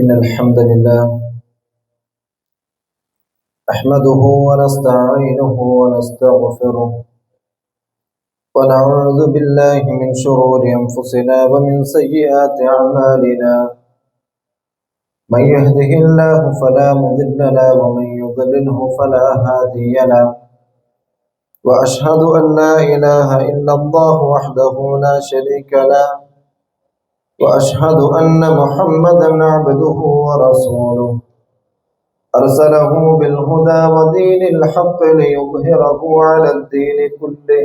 إن الحمد لله نحمده ونستعينه ونستغفره ونعوذ بالله من شرور أنفسنا ومن سيئات أعمالنا من يهده الله فلا مضل له ومن يضلله فلا هادي له وأشهد أن لا إله إلا الله وحده لا شريك له وأشهد أن محمدا عبده ورسوله أرسله بالهدى ودين الحق ليظهره على الدين كله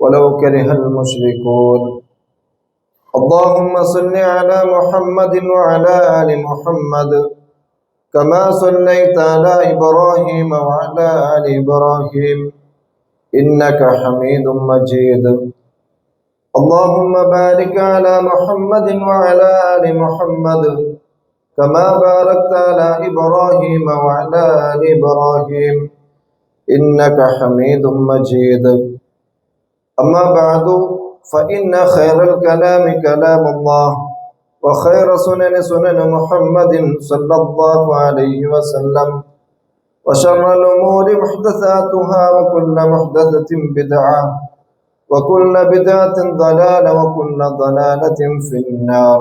ولو كره المشركون اللهم صل على محمد وعلى آل محمد كما صليت على إبراهيم وعلى آل إبراهيم إنك حميد مجيد اللهم بارك على محمد وعلى آل محمد كما باركت على إبراهيم وعلى آل إبراهيم إنك حميد مجيد أما بعد فإن خير الكلام كلام الله وخير سنن محمد صلى الله عليه وسلم وشر الأمور محدثاتها وكل محدثة بدعة وكل بدعة ضلالة وكل ضلالة في النار.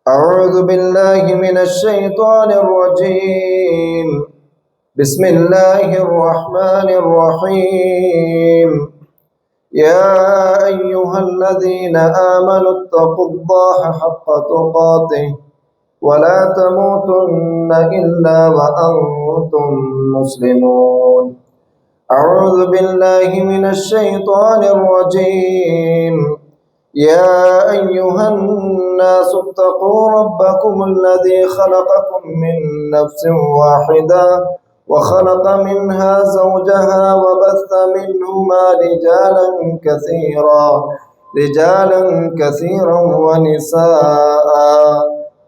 أعوذ بالله من الشيطان الرجيم. بسم الله الرحمن الرحيم. يا أيها الذين آمنوا اتقوا الله حق تقاته ولا تموتن إلا وأنتم مسلمون. أعوذ بالله من الشيطان الرجيم. يا أيها الناس اتقوا ربكم الذي خلقكم من نفس واحدة وخلق منها زوجها وبث منهما رجالا كثيرا ونساء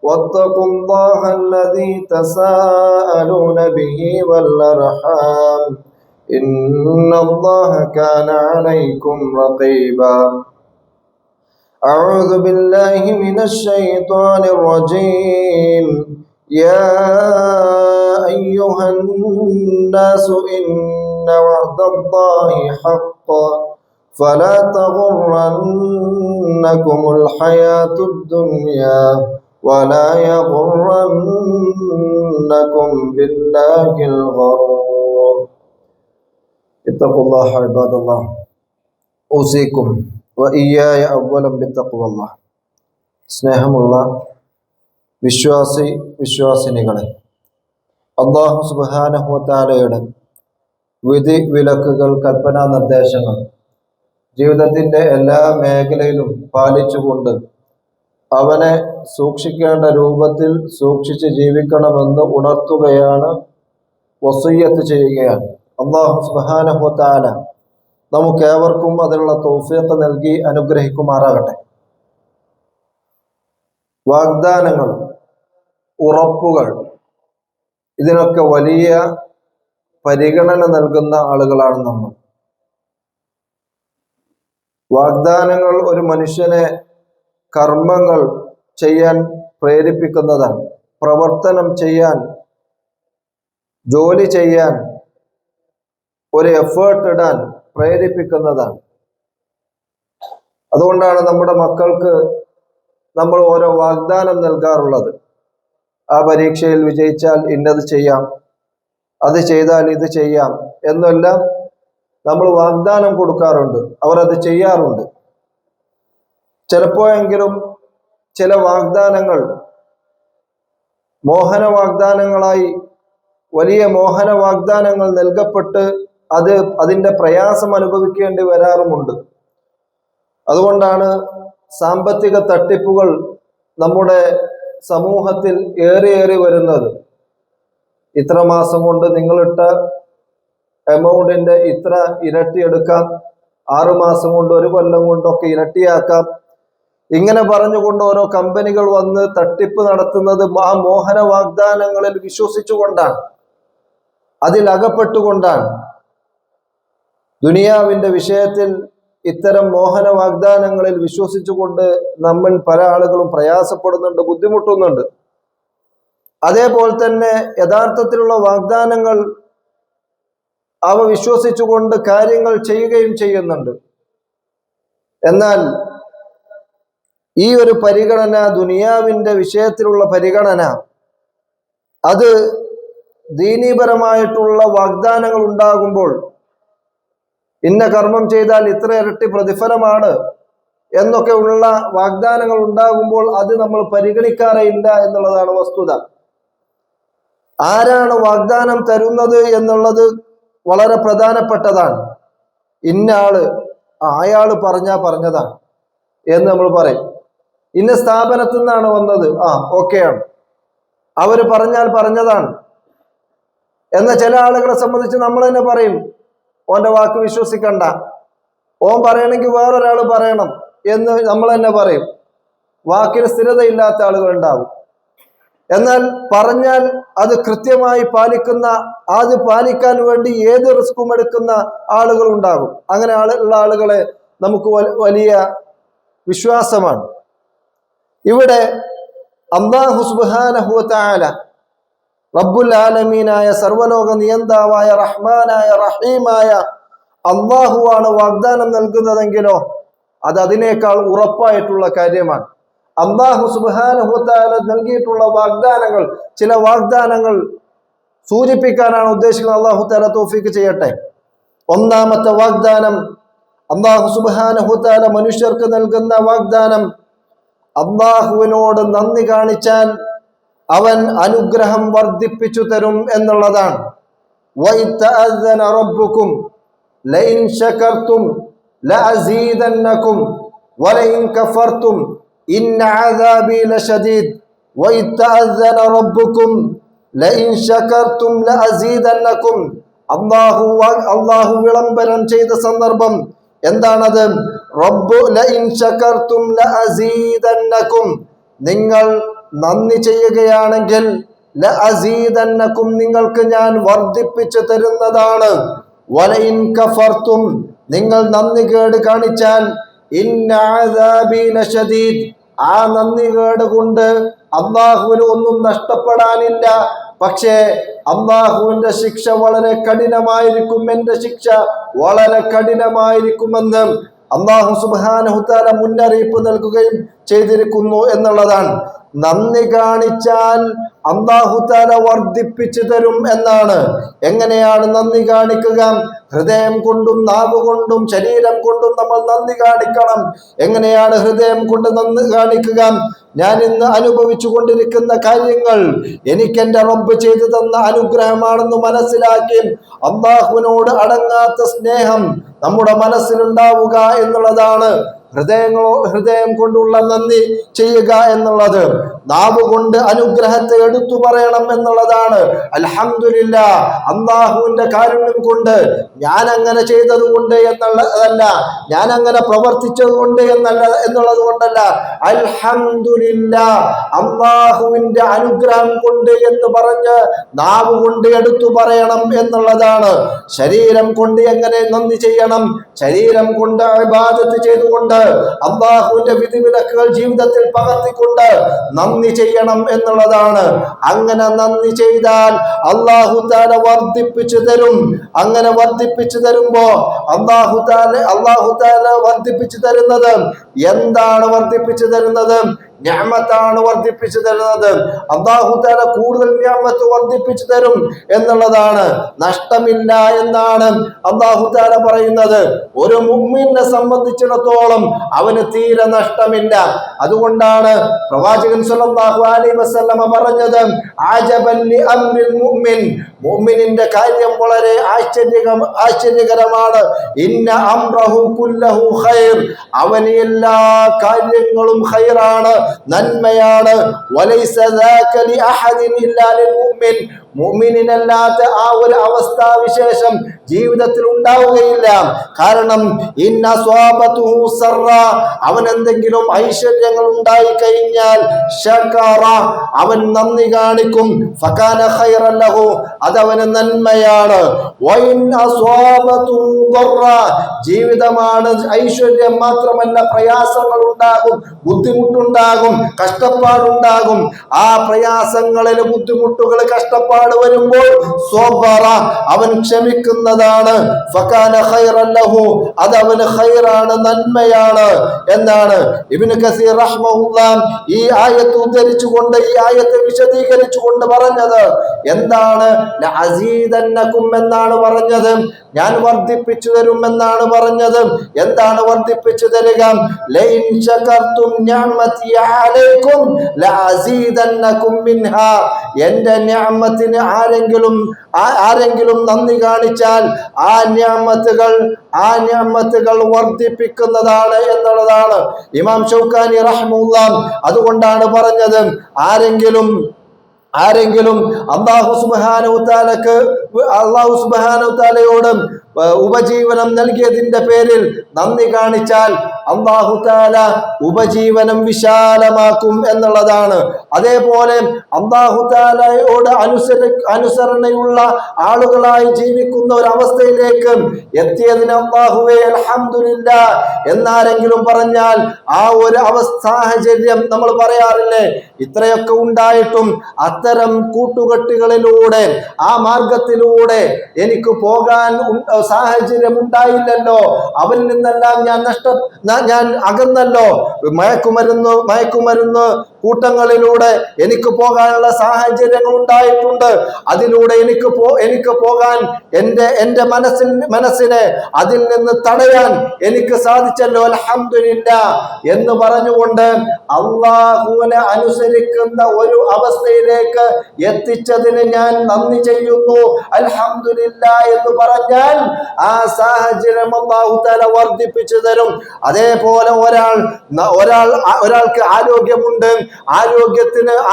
واتقوا الله الذي تساءلون به والأرحام إن الله كان عليكم رقيبا. أعوذ بالله من الشيطان الرجيم. يا أيها الناس إن وعد الله حق فلا تغرنكم الحياة الدنيا ولا يغرنكم بالله الغرور. اتقوا الله عباد الله أوصيكم വഇയ്യായ അവ്വലം ബിത്തഖ്വല്ലാഹ്. സ്നേഹമുള്ള വിശ്വാസിനികളെ, അല്ലാഹു സുബ്ഹാനഹു വ തആലയുടെ വിധി വിലക്കുകൾ, കൽപ്പനാ നിർദ്ദേശങ്ങൾ ജീവിതത്തിൻ്റെ എല്ലാ മേഖലയിലും പാലിച്ചുകൊണ്ട് അവനെ സൂക്ഷിക്കേണ്ട രൂപത്തിൽ സൂക്ഷിച്ച് ജീവിക്കണമെന്ന് ഉണർത്തുകയാണ്, വസിയ്യത്ത് ചെയ്യുകയാണ്. അല്ലാഹു സുബ്ഹാനഹു വ തആല നമുക്കേവർക്കും അതിനുള്ള തൗഫീഖ് നൽകി അനുഗ്രഹിക്കുമാറാകട്ടെ. വാഗ്ദാനങ്ങൾ, ഉറപ്പുകൾ, ഇതിനൊക്കെ വലിയ പരിഗണന നൽകുന്ന ആളുകളാണ് നമ്മൾ. വാഗ്ദാനങ്ങൾ ഒരു മനുഷ്യനെ കർമ്മങ്ങൾ ചെയ്യാൻ പ്രേരിപ്പിക്കുന്നതാണ്, പ്രവർത്തനം ചെയ്യാൻ, ജോലി ചെയ്യാൻ, ഒരു എഫേർട്ട് ഇടാൻ പ്രേരിപ്പിക്കുന്നതാണ്. അതുകൊണ്ടാണ് നമ്മുടെ മക്കൾക്ക് നമ്മൾ ഓരോ വാഗ്ദാനം നൽകാറുള്ളത്. ആ പരീക്ഷയിൽ വിജയിച്ചാൽ ഇന്നത് ചെയ്യാം, അത് ചെയ്താൽ ഇത് ചെയ്യാം എന്നെല്ലാം നമ്മൾ വാഗ്ദാനം കൊടുക്കാറുണ്ട്. അവർ അത് ചെയ്യാറുണ്ട്. ചിലപ്പോഴെങ്കിലും ചില വാഗ്ദാനങ്ങൾ മോഹന വാഗ്ദാനങ്ങളായി, വലിയ മോഹന വാഗ്ദാനങ്ങൾ നൽകപ്പെട്ട് അതിൻ്റെ പ്രയാസം അനുഭവിക്കേണ്ടി വരാറുമുണ്ട്. അതുകൊണ്ടാണ് സാമ്പത്തിക തട്ടിപ്പുകൾ നമ്മുടെ സമൂഹത്തിൽ ഏറി വരുന്നത്. ഇത്ര മാസം കൊണ്ട് നിങ്ങളിട്ട എമൗണ്ടിൻ്റെ ഇത്ര ഇരട്ടി എടുക്കാം, 6 മാസം കൊണ്ട്, 1 കൊല്ലം കൊണ്ടൊക്കെ ഇരട്ടിയാക്കാം, ഇങ്ങനെ പറഞ്ഞുകൊണ്ട് ഓരോ കമ്പനികൾ വന്ന് തട്ടിപ്പ് നടത്തുന്നത് ആ മോഹന വാഗ്ദാനങ്ങളിൽ വിശ്വസിച്ചുകൊണ്ടാണ്, അതിലകപ്പെട്ടുകൊണ്ടാണ്. ദുനിയാവിൻ്റെ വിഷയത്തിൽ ഇത്തരം മോഹന വാഗ്ദാനങ്ങളിൽ വിശ്വസിച്ചുകൊണ്ട് നമ്മൾ പല ആളുകളും പ്രയാസപ്പെടുന്നുണ്ട്, ബുദ്ധിമുട്ടുന്നുണ്ട്. അതേപോലെ തന്നെ യഥാർത്ഥത്തിലുള്ള വാഗ്ദാനങ്ങൾ അവ വിശ്വസിച്ചുകൊണ്ട് കാര്യങ്ങൾ ചെയ്യുകയും ചെയ്യുന്നുണ്ട്. എന്നാൽ ഈ ഒരു പരിഗണന, ദുനിയാവിന്റെ വിഷയത്തിലുള്ള പരിഗണന, അത് ദീനീപരമായിട്ടുള്ള വാഗ്ദാനങ്ങൾ ഉണ്ടാകുമ്പോൾ ഇന്ന കർമ്മം ചെയ്താൽ ഇത്ര ഇരട്ടി പ്രതിഫലമാണ് എന്നൊക്കെ ഉള്ള വാഗ്ദാനങ്ങൾ ഉണ്ടാകുമ്പോൾ അത് നമ്മൾ പരിഗണിക്കാറില്ല എന്നുള്ളതാണ് വസ്തുത. ആരാണ് വാഗ്ദാനം തരുന്നത് എന്നുള്ളത് വളരെ പ്രധാനപ്പെട്ടതാണ്. ഇന്ന ആള് അയാള് പറഞ്ഞതാണ് എന്ന് നമ്മൾ പറയും. ഇന്ന സ്ഥാപനത്തിൽ നിന്നാണ് വന്നത്, ഓക്കെയാണ്, അവര് പറഞ്ഞതാണ് എന്ന ചില ആളുകളെ സംബന്ധിച്ച് നമ്മൾ തന്നെ പറയും, ഓന്റെ വാക്ക് വിശ്വസിക്കണ്ട, ഓൻ പറയണമെങ്കിൽ വേറൊരാൾ പറയണം എന്ന് നമ്മൾ തന്നെ പറയും. വാക്കിന് സ്ഥിരതയില്ലാത്ത ആളുകൾ ഉണ്ടാവും. എന്നാൽ പറഞ്ഞാൽ അത് കൃത്യമായി പാലിക്കുന്ന, അത് പാലിക്കാൻ വേണ്ടി ഏത് റിസ്ക്കും എടുക്കുന്ന ആളുകൾ ഉണ്ടാകും. അങ്ങനെ ഉള്ള ആളുകളെ നമുക്ക് വലിയ വിശ്വാസമാണ്. ഇവിടെ അല്ലാഹു സുബ്ഹാനഹു വ തആല റബ്ബുൽ ആലമീനായ സർവലോക നിയന്താവായ റഹ്മാനായ റഹീമായ അല്ലാഹുവാണ് വാഗ്ദാനം നൽകുന്നതെങ്കിലോ അത് അതിനേക്കാൾ ഉറപ്പായിട്ടുള്ള കാര്യമാണ്. അല്ലാഹു സുബ്ഹാനഹു വ തആല നൽകിയിട്ടുള്ള വാഗ്ദാനങ്ങൾ, ചില വാഗ്ദാനങ്ങൾ സൂചിപ്പിക്കാനാണ് ഉദ്ദേശിക്കുന്നത്. അല്ലാഹു തആല തൗഫീഖ് ചെയ്യട്ടെ. ഒന്നാമത്തെ വാഗ്ദാനം, അല്ലാഹു സുബ്ഹാനഹു വ തആല മനുഷ്യർക്ക് നൽകുന്ന വാഗ്ദാനം, അല്ലാഹുവിനോട് നന്ദി കാണിച്ചാൽ അവൻ അനുഗ്രഹം വർദ്ധിപ്പിച്ചു തരും എന്നുള്ളതാണ്. വഇതഅദന റബ്ബുക്കും ലഇൻ ശകർതും ലഅസീദന്നകും വലഇൻ കഫർതും ഇന്ന അദാബി ലശദീദ്. വഇതഅദന റബ്ബുക്കും ലഇൻ ശകർതും ലഅസീദന്നകും. അല്ലാഹു വിളംബരം ചെയ്ത സന്ദർഭം എന്താണത്? റബ്ബു ലഇൻ ശകർതും ലഅസീദന്നകും, നിങ്ങൾ നന്ദി ചെയ്യുകയാണെങ്കിൽ ലഅസീദന്നകും, നിങ്ങൾക്ക് ഞാൻ വർദ്ധിപ്പിച്ചു തരുന്നതാണ്. വലഇൻ കഫർതും, നിങ്ങൾ നന്ദി കേട് കാണിച്ചാൽ ഇന്ന അദാബി ലശദീദ്, ആ നന്ദി കേട് കൊണ്ട് അല്ലാഹുവിന് ഒന്നും നഷ്ടപ്പെടാനില്ല. പക്ഷേ അല്ലാഹുവിന്റെ ശിക്ഷ വളരെ കഠിനമായിരിക്കും, എന്റെ ശിക്ഷ വളരെ കഠിനമായിരിക്കുമെന്ന് അല്ലാഹു സുബ്ഹാനഹു തആല മുന്നറിയിപ്പ് നൽകുകയും ചെയ്തിരിക്കുന്നു എന്നുള്ളതാണ്. നന്ദി കാണിച്ചാൽ അല്ലാഹു തആല വർദ്ധിപ്പിച്ചു തരും എന്നാണ്. എങ്ങനെയാണ് നന്ദി കാണിക്കുക? ഹൃദയം കൊണ്ടും നാവ് കൊണ്ടും ശരീരം കൊണ്ടും നമ്മൾ നന്ദി കാണിക്കണം. എങ്ങനെയാണ് ഹൃദയം കൊണ്ട് നന്ദി കാണിക്കുക? ഞാൻ ഇന്ന് അനുഭവിച്ചു കൊണ്ടിരിക്കുന്ന കാര്യങ്ങൾ എനിക്കെന്റെ റബ്ബ് ചെയ്തു തന്ന അനുഗ്രഹമാണെന്ന് മനസ്സിലാക്കി അല്ലാഹുവിനോട് അടങ്ങാത്ത സ്നേഹം നമ്മുടെ മനസ്സിലുണ്ടാവുക എന്നുള്ളതാണ് ഹൃദയം കൊണ്ടുള്ള നന്ദി ചെയ്യുക എന്നുള്ളത്. നാവ് കൊണ്ട് അനുഗ്രഹത്തെ എടുത്തു പറയണം എന്നുള്ളതാണ്. അൽഹംദുലില്ലാ, അല്ലാഹുവിന്റെ കാരുണ്യം കൊണ്ട്, ഞാൻ അങ്ങനെ ചെയ്തത് കൊണ്ട് എന്നുള്ളതല്ല, ഞാൻ അങ്ങനെ പ്രവർത്തിച്ചത് കൊണ്ട് എന്നുള്ളത് കൊണ്ടല്ല. അൽഹംദുലില്ലാ, അല്ലാഹുവിന്റെ അനുഗ്രഹം കൊണ്ട് എന്ന് പറഞ്ഞ് നാവ് കൊണ്ട് എടുത്തു പറയണം എന്നുള്ളതാണ്. ശരീരം കൊണ്ട് എങ്ങനെ നന്ദി ചെയ്യണം? ശരീരം കൊണ്ട് ഇബാദത്ത് ചെയ്തുകൊണ്ട് അല്ലാഹുവിന്റെ വിധിവിലക്കുകൾ ജീവിതത്തിൽ പകർത്തിക്കൊണ്ട് നന്ദി ചെയ്യണം എന്നുള്ളതാണ്. അങ്ങനെ നന്ദി ചെയ്താൽ അല്ലാഹു തആല വർദ്ധിപ്പിച്ചു തരും. അങ്ങനെ വർദ്ധിപ്പിച്ചു തരുമ്പോ അല്ലാഹു തആല വർദ്ധിപ്പിച്ചു തരുന്നത് എന്താണ്? വർദ്ധിപ്പിച്ചു തരുന്നത് നിഅമത്താണ് വർദ്ധിപ്പിച്ചു തരുന്നത്. അല്ലാഹു തആല കൂടുതൽ നിഅമത്ത് വർദ്ധിപ്പിച്ചു തരും എന്നുള്ളതാണ്. നഷ്ടമില്ല എന്നാണ് അല്ലാഹു തആല പറയുന്നത്. ഒരു മുഅ്മിനെ സംബന്ധിച്ചിടത്തോളം അവന് തീരെ നഷ്ടമില്ല. അതുകൊണ്ടാണ് പ്രവാചകൻ സല്ലല്ലാഹു അലൈഹി വസല്ലമ പറഞ്ഞത്, അജബൻ ലി അംരിൽ മുഅ്മിൻ, മുഅ്മിനിന്റെ കാര്യം വളരെ ആശ്ചര്യകരമാണ്. ഇന്ന അംറഹു കുല്ലഹു ഖൈർ, അവന് എല്ലാ കാര്യങ്ങളും ഖൈറാണ്, നന്മയാണ്. വലൈസ ദാക ലി അഹദിൻ ഇല്ലാ ലിൽ മുഅ്മിൻ, മുഅ്മിനിനല്ലാത്ത ആ ഒരു അവസ്ഥാവിശേഷം ജീവിതത്തിൽ ഉണ്ടാവുകയില്ല. കാരണം ഇന്ന സ്വാബതുഹു സർറ, അവൻ എന്തെങ്കിലും ഐശ്വര്യങ്ങൾ ഉണ്ടായി കഴിഞ്ഞാൽ ശകറ, അവൻ നന്ദി കാണിക്കും. ഫകാന ഖൈറൻ ലഹു, അതവന് നന്മയാണ്. വഇൻ അസ്വാബതുഹു ദർറ, ജീവിതമാണ് ഐശ്വര്യം മാത്രമല്ല, പ്രയാസങ്ങൾ ഉണ്ടാകും, ബുദ്ധിമുട്ടുണ്ടാകും, കഷ്ടപ്പാടുണ്ടാകും. ആ പ്രയാസങ്ങളിൽ, ബുദ്ധിമുട്ടുകൾ, കഷ്ടപ്പാട് വരുമ്പോൾ സ്വബറ, അവൻ ക്ഷമിക്കുന്നതാണ്. ഫകാന ഖൈറൻ ലഹു, അതവന് ഖൈറാണ്, നന്മയാണ് എന്നാണ് ഇബ്നു കസീർ റഹ്മഹുല്ലാഹ് ഈ ആയത്ത് ഉദ്ധരിച്ചുകൊണ്ട്, ഈ ആയത്ത് വിശദീകരിച്ചുകൊണ്ട് പറഞ്ഞത്. എന്താണ്? ലഅസീദന്നകും എന്നാണ് പറഞ്ഞത്, ഞാൻ വർദ്ധിപ്പിച്ചു തരും എന്നാണ് പറഞ്ഞത്. എന്താണ് വർദ്ധിപ്പിച്ചു തരിക? ലൈൻ ശകർതും നിഅമതി അലൈക്കും ലഅസീദന്നകും മിൻഹാ, എന്റെ നിഅമത്തിന് ആരെങ്കിലും നന്ദി കാണിച്ചാൽ ആ നിഅമത്തുകൾ വർദ്ധിപ്പിക്കുന്നതാണ് എന്നുള്ളതാണ് ഇമാം ഷൗക്കാനി റഹ്മത്തുള്ളാഹി. അതുകൊണ്ടാണ് പറഞ്ഞത്, ആരെങ്കിലും അല്ലാഹു സുബ്ഹാനഹു തആലയോട് ഉപജീവനം നൽകിയതിന്റെ പേരിൽ നന്ദി കാണിച്ചാൽ അല്ലാഹു തആല ഉപജീവനം വിശാലമാക്കും എന്നുള്ളതാണ്. അതേപോലെ അല്ലാഹു തആലയോട് അനുസരണയുള്ള ആളുകളായി ജീവിക്കുന്ന ഒരു അവസ്ഥയിലേക്ക് എത്തിയതിന് അല്ലാഹുവേ അൽഹംദുലില്ലാഹ് എന്നാരെങ്കിലും പറഞ്ഞാൽ, ആ ഒരു സാഹചര്യം നമ്മൾ പറയാറില്ലേ, ഇത്രയൊക്കെ ഉണ്ടായിട്ടും അത്തരം കൂട്ടുകെട്ടുകളിലൂടെ, ആ മാർഗത്തിലൂടെ എനിക്ക് പോകാൻ സാഹചര്യം ഉണ്ടായില്ലല്ലോ, അവരിൽ നിന്നെല്ലാം ഞാൻ അകന്നല്ലോ, മയക്കുമരുന്ന് കൂട്ടങ്ങളിലൂടെ എനിക്ക് പോകാനുള്ള സാഹചര്യങ്ങൾ ഉണ്ടായിട്ടുണ്ട്. അതിലൂടെ എനിക്ക് പോകാൻ എന്റെ മനസ്സിനെ അതിൽ നിന്ന് തടയാൻ എനിക്ക് സാധിച്ചല്ലോ, അൽഹംദുലില്ലാഹ് എന്ന് പറഞ്ഞുകൊണ്ട് അല്ലാഹുവിനെ അനുസരിക്കുന്ന ഒരു അവസ്ഥയിലേക്ക് എത്തിച്ചതിന് ഞാൻ നന്ദി ചെയ്യുന്നു, അൽഹംദുലില്ലാഹ് എന്ന് പറഞ്ഞാൽ ആ സാഹചര്യം അല്ലാഹു തആല വർദ്ധിപ്പിച്ചു തരും. അതേപോലെ ഒരാൾക്ക് ആരോഗ്യമുണ്ട്,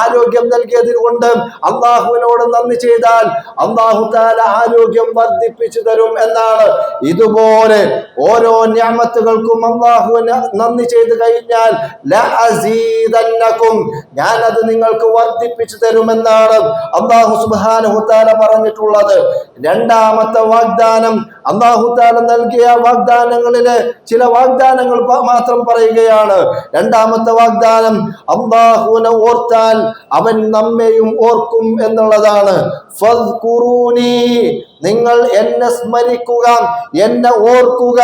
ആരോഗ്യം നൽകിയതിന് കൊണ്ട് അല്ലാഹുവിനോട് നന്ദി ചെയ്താൽ അല്ലാഹു തആല ആരോഗ്യം വർദ്ധിപ്പിച്ചു തരും എന്നാണ്. ഇതുപോലെ ഓരോ നിഅമത്തുകൾക്കും അല്ലാഹുവിന് നന്ദി ചെയ്തു കഴിഞ്ഞാൽ ലഅസീദന്നകും, ഞാൻ അത് നിങ്ങൾക്ക് വർദ്ധിപ്പിച്ചു തരുമെന്നാണ് അല്ലാഹു സുബ്ഹാനഹു തആല പറഞ്ഞിട്ടുള്ളത്. രണ്ടാമത്തെ വാഗ്ദാനം, അല്ലാഹു തആല നൽകിയ വാഗ്ദാനങ്ങളിലെ ചില വാഗ്ദാനങ്ങൾ മാത്രം പറയുകയാണ്. രണ്ടാമത്തെ വാഗ്ദാനം, അല്ലാഹുവിനെ ഓർത്താൽ അവൻ നമ്മെയും ഓർക്കും എന്നുള്ളതാണ്. ഫദ്കുറൂനി, നിങ്ങൾ എന്നെ സ്മരിക്കുക, എന്നെ ഓർക്കുക,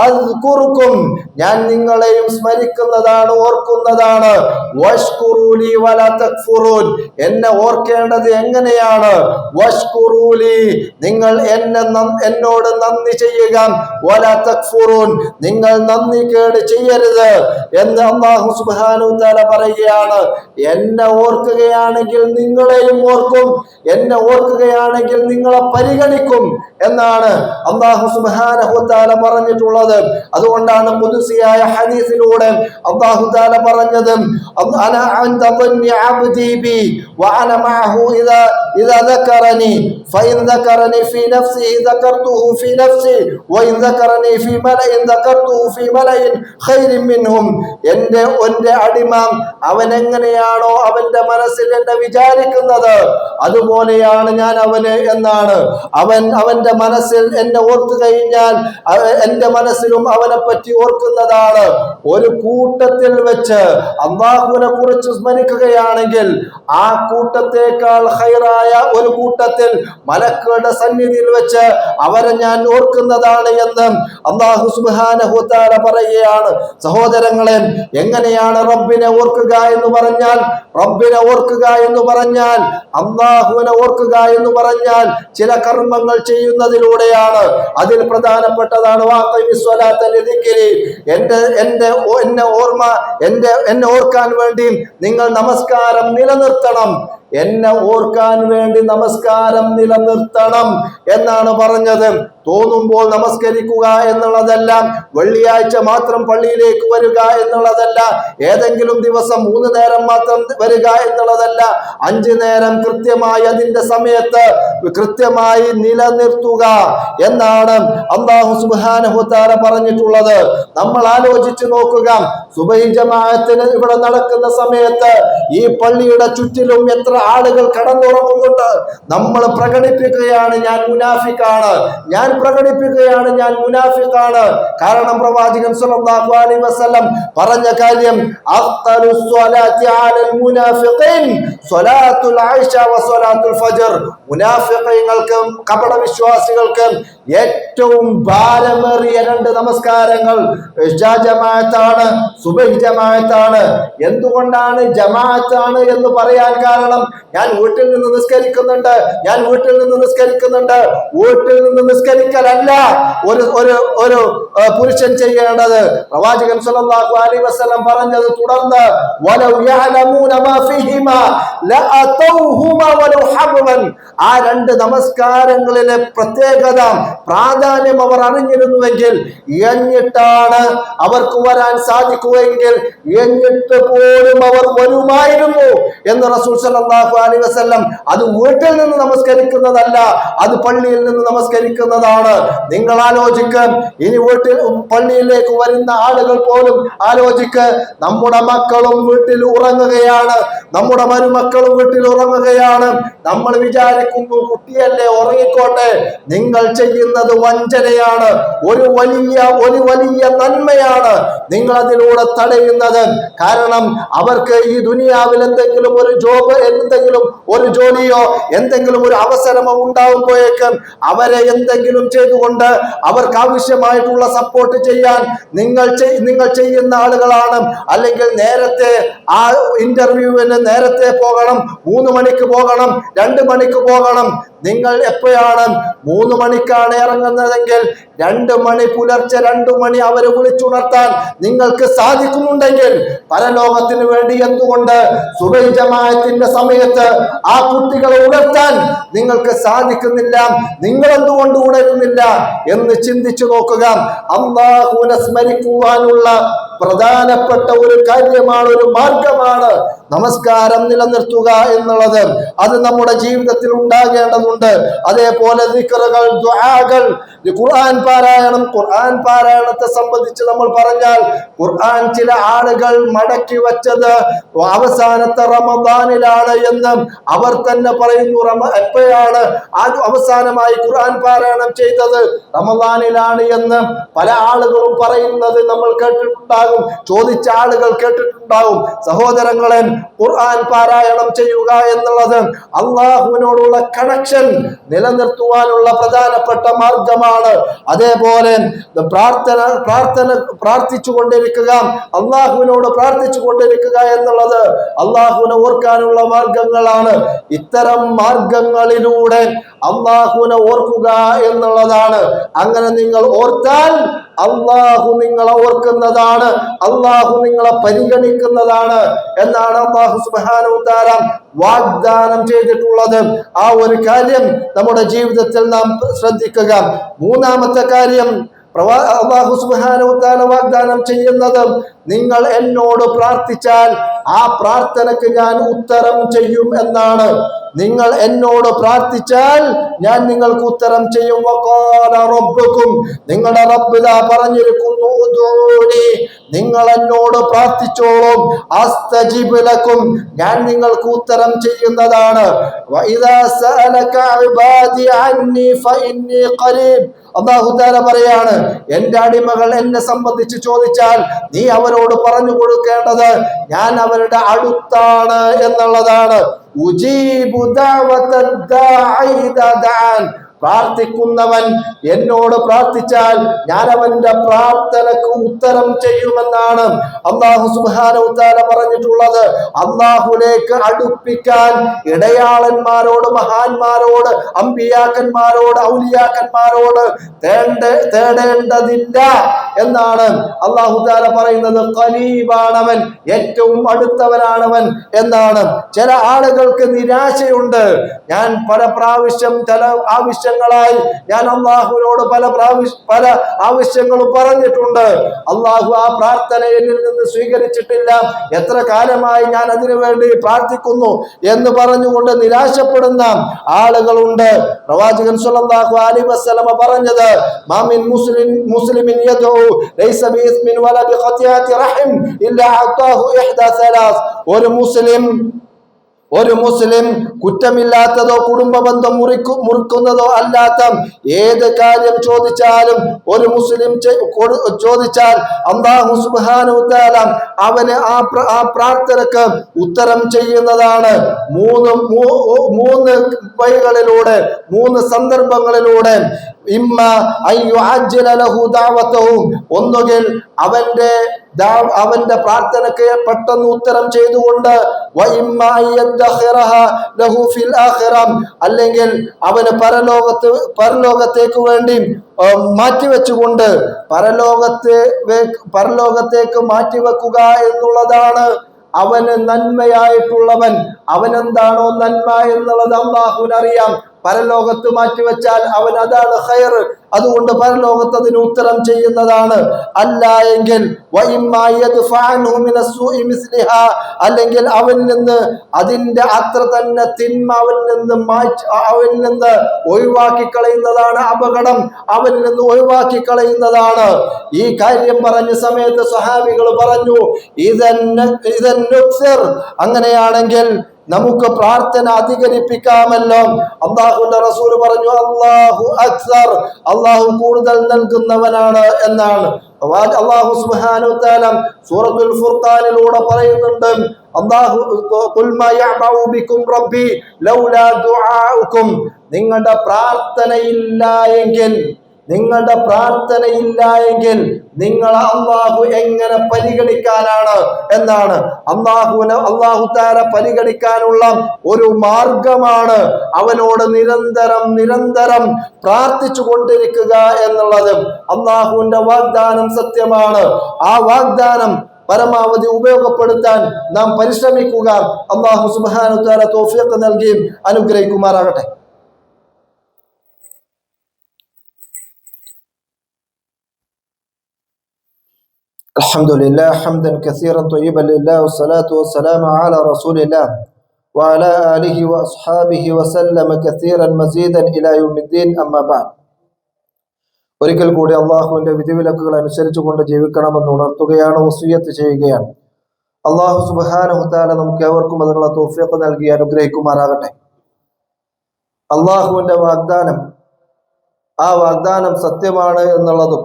അദ്കുറുക്കും, ഞാൻ നിങ്ങളെയും സ്മരിക്കുന്നതാണ്, ഓർക്കുന്നതാണ്. വഷ്കുറൂലി വലാ തക്ഫുറൂൻ, എന്നെ ഓർക്കേണ്ടത് എങ്ങനെയാണ്? വഷ്കുറൂലി, നിങ്ങൾ എന്നോട് നന്ദി ചെയ്യുക, വലാ തക്ഫുറൂൻ, നിങ്ങൾ നന്ദി കേട് ചെയ്യരുത് എന്ന് അല്ലാഹു സുബ്ഹാനഹു തആല പറയുകയാണ്. എന്നെ ഓർക്കുകയാണെങ്കിൽ നിങ്ങളെയും ഓർക്കും, എന്നെ ഓർക്കുകയാണെങ്കിൽ നിങ്ങളെ പരിഗണിക്കും എന്നാണ് അല്ലാഹു സുബ്ഹാനഹു തആല പറഞ്ഞിട്ടുള്ളത്. അതുകൊണ്ടാണ് ഖുദ്സിയായ ഹദീസിലൂടെ അല്ലാഹു തആല പറഞ്ഞത്, അന അൻത ദന്നി അബ്ദി ബി വഅന മഅഹു ഇദാ ദക്കറനി ഫഇൻ ദക്കറനി ഫീ നഫ്സിഹി ദക്കർതുഹു ഫീ നഫ്സി വഇൻ ദക്കറനി ഫീ മലഇൻ ദക്കർതുഹു ഫീ മലഇൻ ഖൈറിൻ മിൻഹും. എന്റെ അടിമ അവൻ എങ്ങനെയാണോ അവന്റെ മനസ്സിൽ എന്നെ വിചാരിക്കുന്നത് അതുപോലെയാണ് ഞാൻ അവന് എന്നാണ്. അവന്റെ മനസ്സിൽ എന്നെ ഓർത്തു കഴിഞ്ഞാൽ എന്റെ മനസ്സിലും അവനെ പറ്റി ഓർക്കുന്നതാണ്. ഒരു കൂട്ടത്തിൽ വെച്ച് അല്ലാഹുവിനെ കുറിച്ച് സ്മരിക്കുകയാണെങ്കിൽ ആ കൂട്ടത്തേക്കാൾ ഖൈറായ ഒരു കൂട്ടത്തിൽ മലക്കുകളുടെ സന്നിധിയിൽ വെച്ച് അവരെ ഞാൻ ഓർക്കുന്നതാണ് എന്ന് അല്ലാഹു സുബ്ഹാനഹു തആല പറയുകയാണ്. സഹോദരങ്ങളെ, എങ്ങനെയാണ് റബ്ബിനെ ഓർക്കുക എന്ന് പറഞ്ഞാൽ? റബ്ബിനെ ഓർക്കുക എന്ന് പറഞ്ഞാൽ, അല്ലാഹുവിനെ ഓർക്കുക എന്ന് പറഞ്ഞാൽ ചില കർമ്മങ്ങൾ ചെയ്യുന്നതിലൂടെയാണ്. അതിൽ പ്രധാനപ്പെട്ടതാണ് എന്നെ ഓർക്കാൻ വേണ്ടി നിങ്ങൾ നമസ്കാരം നിലനിർത്തണം എന്നെ ഓർക്കാൻ വേണ്ടി നമസ്കാരം നിലനിർത്തണം എന്നാണ് പറഞ്ഞത്. തോന്നുമ്പോൾ നമസ്കരിക്കുക എന്നുള്ളതല്ല, വെള്ളിയാഴ്ച മാത്രം പള്ളിയിലേക്ക് വരിക എന്നുള്ളതല്ല, ഏതെങ്കിലും ദിവസം 3 നേരം മാത്രം വരിക എന്നുള്ളതല്ല, 5 നേരം കൃത്യമായി അതിന്റെ സമയത്ത് കൃത്യമായി നിലനിർത്തുക എന്നാണ് അല്ലാഹു സുബ്ഹാനഹു തആല പറഞ്ഞിട്ടുള്ളത്. നമ്മൾ ആലോചിച്ച് നോക്കുക, സുബഹി ജമാഅത്തിന് ഇവിടെ നടക്കുന്ന സമയത്ത് ഈ പള്ളിയുടെ ചുറ്റിലും എത്ര ആളുകൾ കടന്നുറങ്ങുന്നുണ്ട്. നമ്മൾ പ്രകടിപ്പിക്കുകയാണ് ഞാൻ മുനാഫിക്കാണ്, ഞാൻ പ്രകടിപ്പിക്കുകയാണ് ഞാൻ മുനാഫിക്കാണ്. കാരണം പ്രവാചകൻ സ്വല്ലല്ലാഹു അലൈഹി വസല്ലം പറഞ്ഞ കാര്യം അഫ്ദലുസ് സ്വലാത്തി അലൽ മുനാഫിഖീൻ സ്വലാത്തുൽ ഇശ വ സ്വലാത്തുൽ ഫജ്ർ. മുനാഫിഖീങ്ങൾക്ക്, കപട വിശ്വാസികൾക്ക് ഏറ്റവും ഭാരമേറിയ 2 നമസ്കാരങ്ങൾ ഇശാ ജമാഅത്താണ്, സുബഹി ജമാഅത്താണ്. എന്തുകൊണ്ടാണ് ജമാഅത്താണ് എന്ന് പറയാൻ കാരണം, ഞാൻ വീട്ടിൽ നിന്ന് നിസ്കരിക്കുന്നുണ്ട്, ഞാൻ വീട്ടിൽ നിന്ന് നിസ്കരിക്കുന്നുണ്ട്. വീട്ടിൽ നിന്ന് നിസ്കരിക്കലല്ല ഒരു പുരുഷൻ ചെയ്യേണ്ടത്. പ്രവാചകൻ സ്വല്ലല്ലാഹു അലൈഹി വസല്ലം പറഞ്ഞത് തുടർന്ന് വലൗ യഅലമൂന മാ ഫീഹിമാ ലഅതൗഹുമാ വലൗ ഹബ്വൻ. ആ 2 നമസ്കാരങ്ങളിലെ പ്രത്യേകത, പ്രാധാന്യം അവർ അറിഞ്ഞിരുന്നുവെങ്കിൽ, എന്നിട്ടാണ് അവർക്ക് വരാൻ സാധിക്കുമെങ്കിൽ എന്നിട്ട് പോലും അവർ വരുമായിരുന്നു എന്ന് റസൂൽ സ്വല്ലല്ലാഹു അലൈഹി വസല്ലം. അത് വീട്ടിൽ നിന്ന് നമസ്കരിക്കുന്നതല്ല, അത് പള്ളിയിൽ നിന്ന് നമസ്കരിക്കുന്നതാണ്. നിങ്ങൾ ആലോചിക്കുക, ഇനി പള്ളിയിലേക്ക് വരുന്ന ആളുകൾ പോലും ആലോചിക്കുക. നമ്മുടെ മക്കളും വീട്ടിൽ ഉറങ്ങുകയാണ്, നമ്മുടെ മരുമക്കളും വീട്ടിൽ ഉറങ്ങുകയാണ്. നമ്മൾ വിചാരിക്കുന്നു കുട്ടിയല്ലേ ഉറങ്ങിക്കോട്ടെ. നിങ്ങൾ ചെയ്യുന്നത് വഞ്ചനയാണ്, ഒരു വലിയ നന്മയാണ് നിങ്ങൾ അതിലൂടെ തടയുന്നത്. കാരണം അവർക്ക് ഈ ദുനിയാവിൽ എന്തെങ്കിലും ഒരു ജോബ്, എന്തെങ്കിലും ഒരു ജോലിയോ എന്തെങ്കിലും ഒരു അവസരമോ ഉണ്ടാകുമ്പോഴേക്കും അവരെ എന്തെങ്കിലും ചെയ്തുകൊണ്ട് അവർക്ക് ആവശ്യമായിട്ടുള്ള സപ്പോർട്ട് ചെയ്യാൻ നിങ്ങൾ ചെയ്യുന്ന ആളുകളാണ്. അല്ലെങ്കിൽ നേരത്തെ ആ ഇന്റർവ്യൂവിന് നേരത്തെ പോകണം, 3 മണിക്ക് പോകണം, 2 മണിക്ക് പോകണം. നിങ്ങൾ എപ്പോഴാണ് 3 മണിക്കാണ് ഇറങ്ങുന്നതെങ്കിൽ 2 മണി, പുലർച്ചെ 2 മണി അവരെ വിളിച്ചുണർത്താൻ നിങ്ങൾക്ക് സാധിക്കുന്നുണ്ടെങ്കിൽ പരലോകത്തിന് വേണ്ടി എന്തുകൊണ്ട് സുബഹി ജമാഅത്തിന്റെ സമയത്ത് ആ കുട്ടികളെ ഉണർത്താൻ നിങ്ങൾക്ക് സാധിക്കുന്നില്ല? നിങ്ങൾ എന്തുകൊണ്ട് ഉണരുന്നില്ല എന്ന് ചിന്തിച്ചു നോക്കുക. അല്ലാഹുവിനെ സ്മരിക്കുവാനുള്ള പ്രധാനപ്പെട്ട ഒരു കാര്യമാണ്, ഒരു മാർഗമാണ് നമസ്കാരം നിലനിർത്തുക എന്നുള്ളത്. അത് നമ്മുടെ ജീവിതത്തിൽ ഉണ്ടാകേണ്ടതുണ്ട്. അതേപോലെ ദിക്റുകൾ, ദുആകൾ, ഖുർആൻ പാരായണം. ഖുർആൻ പാരായണത്തെ സംബന്ധിച്ച് നമ്മൾ പറഞ്ഞാൽ, ഖുർആൻ ചില ആളുകൾ മടക്കി വച്ചത് അവസാനത്തെ റമദാനിലാണ് എന്ന് അവർ തന്നെ പറയുന്നു. എപ്പോഴാണ് അവസാനമായി ഖുർആൻ പാരായണം ചെയ്തത്? റമദാനിലാണ് എന്ന് പല ആളുകളും പറയുന്നത് നമ്മൾ കേട്ടിട്ടുണ്ടാകും, ചോദിച്ച ആളുകൾ കേട്ടിട്ടുണ്ടാകും. സഹോദരങ്ങളെ, ഖുർആൻ പാരായണം ചെയ്യുക എന്നുള്ളത് അള്ളാഹുവിനോടുള്ള കണക്ഷൻ നിലനിർത്തുവാനുള്ള പ്രധാനപ്പെട്ട മാർഗമാണ്. അതേപോലെ പ്രാർത്ഥിച്ചു കൊണ്ടിരിക്കുക, അള്ളാഹുവിനോട് പ്രാർത്ഥിച്ചു കൊണ്ടിരിക്കുക എന്നുള്ളത് അള്ളാഹുവിനെ ഓർക്കാനുള്ള മാർഗങ്ങളാണ്. ഇത്തരം മാർഗങ്ങളിലൂടെ അള്ളാഹുവിനെ ഓർക്കുക എന്നുള്ളതാണ്. അങ്ങനെ നിങ്ങൾ ഓർത്താൽ അള്ളാഹു നിങ്ങളെ ഓർക്കുന്നതാണ്, അള്ളാഹു നിങ്ങളെ പരിഗണിക്കുന്നതാണ് എന്നാണ് അല്ലാഹു സുബ്ഹാനഹു വ തആല വാഗ്ദാനം ചെയ്തിട്ടുള്ളത്. ആ ഒരു കാര്യം നമ്മുടെ ജീവിതത്തിൽ നാം ശ്രദ്ധിക്കുക. മൂന്നാമത്തെ കാര്യം, അല്ലാഹു സുബ്ഹാനഹു വ തആല വാഗ്ദാനം ചെയ്യുന്നത്, നിങ്ങൾ എന്നോട് പ്രാർത്ഥിച്ചാൽ ആ പ്രാർത്ഥനയ്ക്ക് ഞാൻ ഉത്തരം ചെയ്യും എന്നാണ്. നിങ്ങൾ എന്നോട് പ്രാർത്ഥിച്ചാൽ ഞാൻ നിങ്ങൾക്ക് ഉത്തരം ചെയ്യും. വഖാല റബ്ബുക്കും, നിങ്ങളുടെ റബ്ബ് ദാ പറഞ്ഞിരിക്കുന്നു, ഉദൂനി, നിങ്ങൾ എന്നോട് പ്രാർത്ഥിച്ചോളും, അസ്തജിബ് ലക്കും, ഞാൻ നിങ്ങൾക്ക് ഉത്തരം ചെയ്യുന്നതാണ്. വഇദാ സഅലക ഇബാദി അന്നി ഫഇന്നി ഖരീബ്. അല്ലാഹു തആല പറയാണ്, എന്റെ അടിമകൾ എന്നെ സംബന്ധിച്ച് ചോദിച്ചാൽ നീ അവരോട് പറഞ്ഞു കൊടുക്കേണ്ടത് ഞാൻ അവരുടെ അടുത്താണ് എന്നുള്ളതാണ്. ഉജീബു ദഅവത ദാഇ ഇദാ ദഅൻ. പ്രാർത്ഥിക്കുന്നവൻ എന്നോട് പ്രാർത്ഥിച്ചാൽ ഞാൻ അവന്റെ പ്രാർത്ഥനക്ക് ഉത്തരം ചെയ്യുമെന്നാണ് അല്ലാഹു സുബ്ഹാനഹു വ തആല പറഞ്ഞിട്ടുള്ളത്. അല്ലാഹുവിലേക്ക് അടുപ്പിക്കാൻ ഇടയാളന്മാരോട്, മഹാന്മാരോട്, അമ്പിയാക്കന്മാരോട്, ഔലിയാക്കന്മാരോട് തേടേണ്ടതില്ല എന്നാണ് അല്ലാഹു തആല പറയുന്നത്. ഖരീബാണവൻ, ഏറ്റവും അടുത്തവനാണവൻ എന്നാണ്. ചില ആളുകൾക്ക് നിരാശയുണ്ട്. ഞാൻ പല പ്രാവശ്യം ചില ആവശ്യങ്ങളായി ഞാൻ അള്ളാഹുവിനോട് പല ആവശ്യങ്ങളും പറഞ്ഞിട്ടുണ്ട്. അള്ളാഹു ആ പ്രാർത്ഥന എന്നിൽ നിന്ന് സ്വീകരിച്ചിട്ടില്ല. എത്ര കാലമായി ഞാൻ അതിനു വേണ്ടി പ്രാർത്ഥിക്കുന്നു എന്ന് പറഞ്ഞുകൊണ്ട് നിരാശപ്പെടുന്ന ആളുകളുണ്ട്. പ്രവാചകൻ സ്വല്ലല്ലാഹു അലൈഹി വസല്ലമ പറഞ്ഞത്, മാമിൻ മുസ്ലിമിൻ യദഉ ലൈസ ബിഇസ്മിൻ വല ബിഖതിയതി റഹിം ഇല്ലാ അതാഹു ഇഹ്ദാ സലാസ്. ഒരു മുസ്ലിം കുറ്റമില്ലാത്തതോ കുടുംബ ബന്ധം മുറിക്കുന്നതോ അല്ലാത്ത ഏത് കാര്യം ചോദിച്ചാലും ഒരു മുസ്ലിം ചോദിച്ചാൽ അല്ലാഹു സുബ്ഹാനഹു വ തആല അവന് ആ പ്രാർത്ഥനക്ക് ഉത്തരം ചെയ്യുന്നതാണ്. മൂന്ന് വഴികളിലൂടെ, മൂന്ന് സന്ദർഭങ്ങളിലൂടെ. ഇമ്മ അയ്യുഅജ്ജില ലഹു ദഅവതഹു, ഒന്നുകിൽ അവന്റെ പ്രാർത്ഥനയ്ക്ക് പെട്ടെന്ന് ഉത്തരം ചെയ്തുകൊണ്ട്, വഇമ്മ അയ്യദ്ഖിറഹ ലഹു ഫിൽ ആഖിറ, അല്ലെങ്കിൽ അവന് പരലോകത്തേക്ക് വേണ്ടി മാറ്റിവെച്ചുകൊണ്ട് പരലോകത്തേക്ക് മാറ്റിവെക്കുക എന്നുള്ളതാണ് അവന് നന്മയായിട്ടുള്ളവൻ. അവനെന്താണോ നന്മ എന്നുള്ളത് അല്ലാഹുവിനറിയാം. പരലോകത്ത് മാറ്റിവെച്ചാൽ അവൻ അതാണ് ഖൈർ. അതുകൊണ്ട് പരലോകത്ത് അതിന് ഉത്തരം ചെയ്യുന്നതാണ്. അല്ല എങ്കിൽ അല്ലെങ്കിൽ അവനിൽ നിന്ന് അതിന്റെ അത്ര തന്നെ തിന്മ അവനിൽ നിന്ന് ഒഴിവാക്കി കളയുന്നതാണ്. അപകടം അവനിൽ നിന്ന് ഒഴിവാക്കി കളയുന്നതാണ്. ഈ കാര്യം പറഞ്ഞ സമയത്ത് സ്വഹാബികൾ പറഞ്ഞു, അങ്ങനെയാണെങ്കിൽ നമുക്ക് പ്രാർത്ഥന അധികരിപ്പിക്കാമല്ലോ. അല്ലാഹുവിന്റെ റസൂൽ പറഞ്ഞു, അല്ലാഹു അക്സർ, അല്ലാഹു കൂടുതൽ നൽകുന്നവനാണ് എന്നാണ്. അല്ലാഹു സുബ്ഹാനഹു വ തആല സൂറത്തുൽ ഫുർഖാനിലൂടെ പറയുന്നുണ്ട്, അല്ലാഹു ഖുൽ മാ യഅബഉ ബികും റബ്ബി ലൗലാ ദുആഉകും. നിങ്ങളുടെ പ്രാർത്ഥനയില്ല എങ്കിൽ നിങ്ങളെ അല്ലാഹു എങ്ങനെ പരിഗണിക്കാനാണ് എന്നാണ്. അല്ലാഹു തആല പരിഗണിക്കാനുള്ള ഒരു മാർഗമാണ് അവനോട് നിരന്തരം പ്രാർത്ഥിച്ചു കൊണ്ടിരിക്കുക എന്നുള്ളത്. അല്ലാഹുവിന്റെ വാഗ്ദാനം സത്യമാണ്. ആ വാഗ്ദാനം പരമാവധി ഉപയോഗപ്പെടുത്താൻ നാം പരിശ്രമിക്കുക. അല്ലാഹു സുബ്ഹാനഹു വ തആല തൗഫീഖ് നൽകി അനുഗ്രഹിക്കുമാറാകട്ടെ. الحمد لله حمدا كثيرا طيبا لله والصلاة والسلام على رسول الله وعلى آله وأصحابه وسلم كثيرا مزيدا إلى يوم الدين أما بعد. ഒരിക്കൽ കൂടി അള്ളാഹുവിന്റെ വിധിവിലക്കുകൾ അനുസരിച്ചുകൊണ്ട് ജീവിക്കണമെന്ന് ഉണർത്തുകയാണ്, വസിയ്യത്ത് ചെയ്യുകയാണ്. അള്ളാഹു സുബ്ഹാനഹു വ തആല നമുക്ക് ഏവർക്കും അതിനുള്ള തൗഫീഖ് നൽകി അനുഗ്രഹിക്കുമാറാകട്ടെ. അള്ളാഹുവിന്റെ വാഗ്ദാനം, ആ വാഗ്ദാനം സത്യമാണ് എന്നുള്ളതും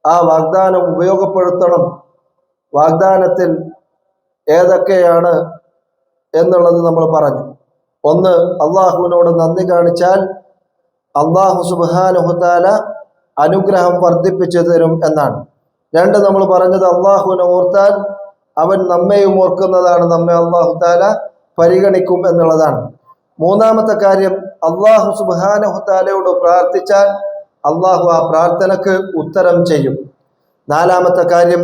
ആ വാഗ്ദാനം ഉപയോഗപ്പെടുത്തണം, വാഗ്ദാനത്തിൽ ഏതൊക്കെയാണ് എന്നുള്ളത് നമ്മൾ പറഞ്ഞു. ഒന്ന്, അള്ളാഹുവിനോട് നന്ദി കാണിച്ചാൽ അള്ളാഹു സുബ്ഹാനഹു വ തആല അനുഗ്രഹം വർദ്ധിപ്പിച്ചു തരും എന്നാണ്. രണ്ട്, നമ്മൾ പറഞ്ഞത് അള്ളാഹുവിനെ ഓർത്താൽ അവൻ നമ്മെയും ഓർക്കുന്നതാണ്, നമ്മെ അള്ളാഹു തആല പരിഗണിക്കും എന്നുള്ളതാണ്. മൂന്നാമത്തെ കാര്യം, അള്ളാഹു സുബ്ഹാനഹു വ തആലയോട് പ്രാർത്ഥിച്ചാൽ അള്ളാഹു ആ പ്രാർത്ഥനക്ക് ഉത്തരം ചെയ്യും. നാലാമത്തെ കാര്യം,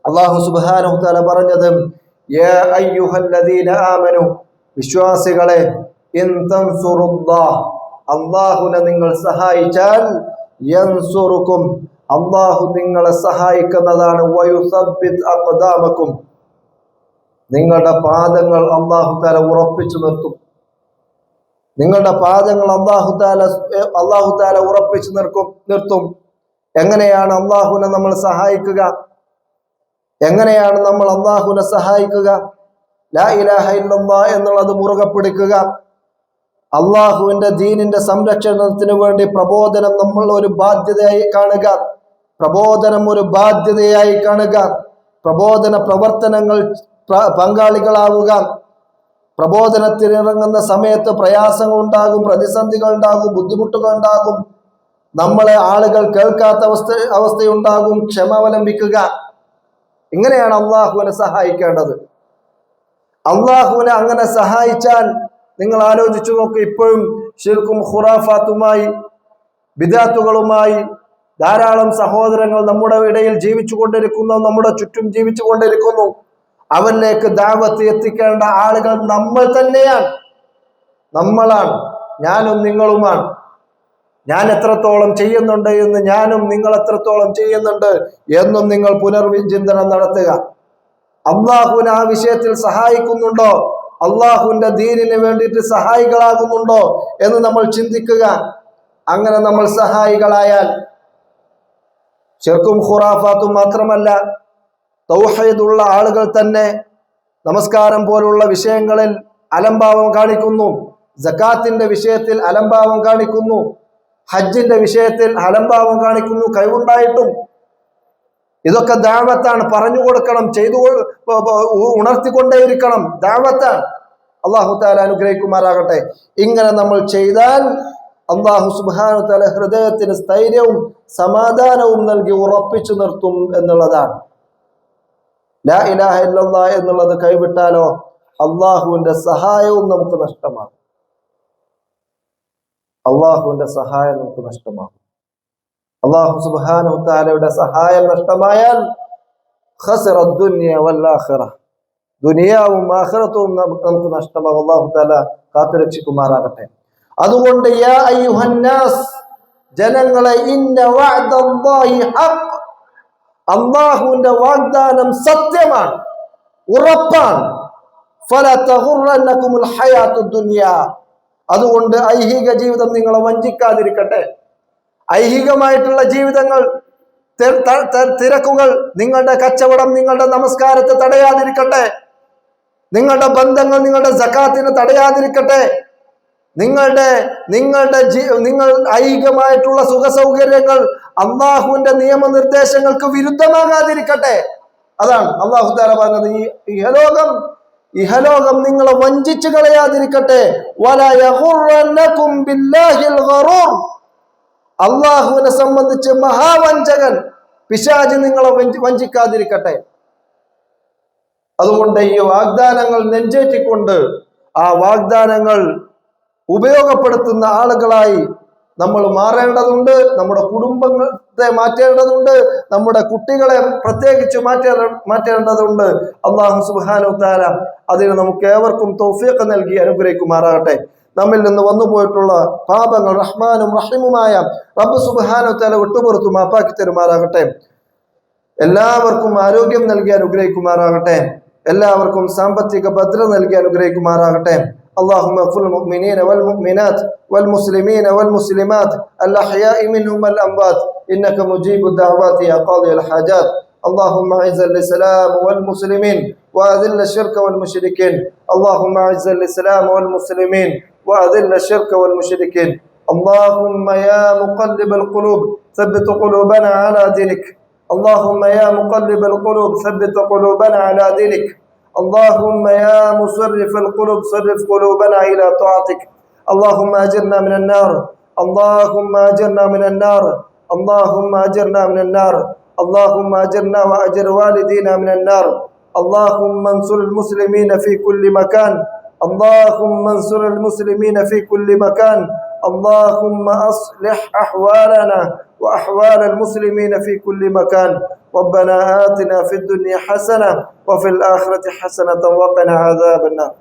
അള്ളാഹു സുബ്ഹാനഹു വ തആല പറഞ്ഞത്, യാ അയ്യുഹല്ലദീന ആമനു, വിശ്വാസികളെ, ഇൻ തൻസുറുല്ലാഹ്, അള്ളാഹുവിനെ നിങ്ങൾ സഹായിച്ചാൽ യൻസുറുക്കും, അള്ളാഹു നിങ്ങളെ സഹായിക്കുന്നതാണ്. വയുസബ്ബിത് അഖ്ദാമക്കും, നിങ്ങളുടെ പാദങ്ങൾ അള്ളാഹു തആല ഉറപ്പിച്ചു നിർത്തും. നിങ്ങളുടെ പാദങ്ങൾ അള്ളാഹു തആല ഉറപ്പിച്ചു നിർത്തും. എങ്ങനെയാണ് അള്ളാഹുവിനെ നമ്മൾ സഹായിക്കുക? എങ്ങനെയാണ് നമ്മൾ അള്ളാഹുവിനെ സഹായിക്കുക? ലാ ഇലാഹ ഇല്ലല്ലാഹ് എന്നുള്ളത് മുറുകെ പിടിക്കുക. അള്ളാഹുവിന്റെ ദീനിന്റെ സംരക്ഷണത്തിന് വേണ്ടി പ്രബോധനം നമ്മൾ ഒരു ബാധ്യതയായി കാണുക. പ്രബോധന പ്രവർത്തനങ്ങൾ പങ്കാളികളാവുക. പ്രബോധനത്തിനിറങ്ങുന്ന സമയത്ത് പ്രയാസങ്ങൾ ഉണ്ടാകും, പ്രതിസന്ധികൾ ഉണ്ടാകും, ബുദ്ധിമുട്ടുകൾ ഉണ്ടാകും, നമ്മളെ ആളുകൾ കേൾക്കാത്ത അവസ്ഥയുണ്ടാകും. ക്ഷമ അവലംബിക്കുക. ഇങ്ങനെയാണ് അള്ളാഹുവിനെ സഹായിക്കേണ്ടത്. അള്ളാഹുവിനെ അങ്ങനെ സഹായിച്ചാൽ നിങ്ങൾ ആലോചിച്ചു നോക്ക്, ഇപ്പോഴും ശിർക്കും ഖുറാഫാത്തുമായി ബിദാത്തുകളുമായി ധാരാളം സഹോദരങ്ങൾ നമ്മുടെ ഇടയിൽ ജീവിച്ചു കൊണ്ടിരിക്കുന്നു, നമ്മുടെ ചുറ്റും ജീവിച്ചു കൊണ്ടിരിക്കുന്നു. അവരിലേക്ക് ദഅവത്ത് എത്തിക്കേണ്ട ആളുകൾ നമ്മൾ തന്നെയാണ്, നമ്മളാണ്, ഞാനും നിങ്ങളുമാണ്. ഞാൻ എത്രത്തോളം ചെയ്യുന്നുണ്ട് എന്ന്, ഞാനും നിങ്ങൾ എത്രത്തോളം ചെയ്യുന്നുണ്ട് എന്നും നിങ്ങൾ പുനർവിചിന്തനം നടത്തുക. അള്ളാഹുവിനെ ആ വിഷയത്തിൽ സഹായിക്കുന്നുണ്ടോ, അള്ളാഹുവിന്റെ ദീനിന് വേണ്ടിയിട്ട് സഹായികളാകുന്നുണ്ടോ എന്ന് നമ്മൾ ചിന്തിക്കുക. അങ്ങനെ നമ്മൾ സഹായികളായാൽ ശിർക്കും ഖുറാഫാത്തും മാത്രമല്ല, തൗഹീദുള്ള ആളുകൾ തന്നെ നമസ്കാരം പോലുള്ള വിഷയങ്ങളിൽ അലംഭാവം കാണിക്കുന്നു, സകാത്തിന്റെ വിഷയത്തിൽ അലംഭാവം കാണിക്കുന്നു, ഹജ്ജിന്റെ വിഷയത്തിൽ അലംഭാവം കാണിക്കുന്നു. കഴിവുണ്ടായിട്ടും ഇതൊക്കെ ദഅവത്താണ്, പറഞ്ഞു കൊടുക്കണം, ഉണർത്തിക്കൊണ്ടേയിരിക്കണം, ദഅവത്താണ്. അല്ലാഹു തആല അനുഗ്രഹിക്കുമാറാകട്ടെ. ഇങ്ങനെ നമ്മൾ ചെയ്താൽ അല്ലാഹു സുബ്ഹാനഹു വ തആല ഹൃദയത്തിന് സ്ഥൈര്യവും സമാധാനവും നൽകി ഉറപ്പിച്ചു നിർത്തും എന്നുള്ളതാണ്. ലാ ഇലാഹ ഇല്ലല്ലാഹ് എന്നുള്ളത് കൈവിട്ടാലോ അള്ളാഹുവിന്റെ സഹായവും നമുക്ക് നഷ്ടമാകും. അള്ളാഹുവിന്റെ സഹായം നമുക്ക് നഷ്ടമാകും. അല്ലാഹു സുബ്ഹാനഹു വ തആലയുടെ സഹായം നഷ്ടമായാൽ ഖസറ ദുനിയ വൽ ആഖിറ, ദുനിയാവും ആഖിറത്തും നമുക്ക് നഷ്ടമാകും. അല്ലാഹു തആല കാത്തുരക്ഷിക്കുമാറാകട്ടെ. അതുകൊണ്ട് യാ അയ്യുഹന്നാസ്, ജനങ്ങളെ, ഇന്ന വഅദല്ലാഹി ഹഖ്, അല്ലാഹുവിന്റെ വാഗ്ദാനം സത്യമാണ്, ഉറപ്പാണ്. ഫലാ തഗുറന്നകുമുൽ ഹയാത്തുദ് ദുനിയ, അതുകൊണ്ട് ഐഹിക ജീവിതം നിങ്ങളെ വഞ്ചിക്കാതിരിക്കട്ടെ. ഐഹികമായിട്ടുള്ള ജീവിതങ്ങൾ, തിരക്കുകൾ, നിങ്ങളുടെ കച്ചവടം, നിങ്ങളുടെ നമസ്കാരത്തെ തടയാതിരിക്കട്ടെ. നിങ്ങളുടെ ബന്ധങ്ങൾ, നിങ്ങളുടെ സകാത്തിനെ തടയാതിരിക്കട്ടെ. നിങ്ങൾ ഐഹികമായിട്ടുള്ള സുഖ സൗകര്യങ്ങൾ അള്ളാഹുവിന്റെ നിയമനിർദ്ദേശങ്ങൾക്ക് വിരുദ്ധമാകാതിരിക്കട്ടെ. അതാണ് അള്ളാഹു തആല പറഞ്ഞത്. ഇഹലോകം നിങ്ങളെ വഞ്ചിച്ചു കളയാതിരിക്കട്ടെ. വലാ യഗുറന്നകും ബില്ലാഹിൽ ഗറൂർ, അള്ളാഹുവിനെ സംബന്ധിച്ച് മഹാവഞ്ചകൻ പിശാച് നിങ്ങളെ വഞ്ചിക്കാതിരിക്കട്ടെ. അതുകൊണ്ട് ഈ വാഗ്ദാനങ്ങൾ നെഞ്ചേറ്റിക്കൊണ്ട് ആ വാഗ്ദാനങ്ങൾ ഉപയോഗപ്പെടുത്തുന്ന ആളുകളായി നമ്മൾ മാറേണ്ടതുണ്ട്. നമ്മുടെ കുടുംബത്തെ മാറ്റേണ്ടതുണ്ട്, നമ്മുടെ കുട്ടികളെ പ്രത്യേകിച്ച് മാറ്റേണ്ടതുണ്ട്. അല്ലാഹു സുബ്ഹാനഹു വ തആല അതിന് നമുക്ക് ഏവർക്കും തൗഫീഖ് നൽകി അനുഗ്രഹിക്കുമാറാകട്ടെ. നമ്മിൽ നിന്ന് വന്നുപോയിട്ടുള്ള പാപങ്ങൾ റഹ്മാനും റഹീമുമായ റബ്ബ് സുബ്ഹാനഹു വ തആല വിട്ടുപുറത്തു മാപ്പാക്കി തരുമാറാകട്ടെ. എല്ലാവർക്കും ആരോഗ്യം നൽകി അനുഗ്രഹിക്കുമാറാകട്ടെ. എല്ലാവർക്കും സാമ്പത്തിക ഭദ്രത നൽകി അനുഗ്രഹിക്കുമാറാകട്ടെ. اللهم اغفر للمؤمنين والمؤمنات والمسلمين والمسلمات الأحياء منهم والأموات إنك مجيب الدعوات يا قاضي الحاجات. اللهم أعز الإسلام والمسلمين وأذل الشرك والمشركين. اللهم أعز الإسلام والمسلمين وأذل الشرك والمشركين. اللهم يا مقلب القلوب ثبت قلوبنا على دينك. اللهم يا مقلب القلوب ثبت قلوبنا على دينك. اللهم يا مصرف القلوب صرف قلوبنا إلى طاعتك. اللهم أجرنا من النار، اللهم أجرنا من النار، اللهم أجرنا من النار، اللهم أجرنا وأجر والدينا من النار. اللهم انصر المسلمين في كل مكان، اللهم انصر المسلمين في كل مكان. اللهم أصلح أحوالنا وأحوال المسلمين في كل مكان. ربنا آتنا في الدنيا حسنة وفي الآخرة حسنة وقنا عذاب النار.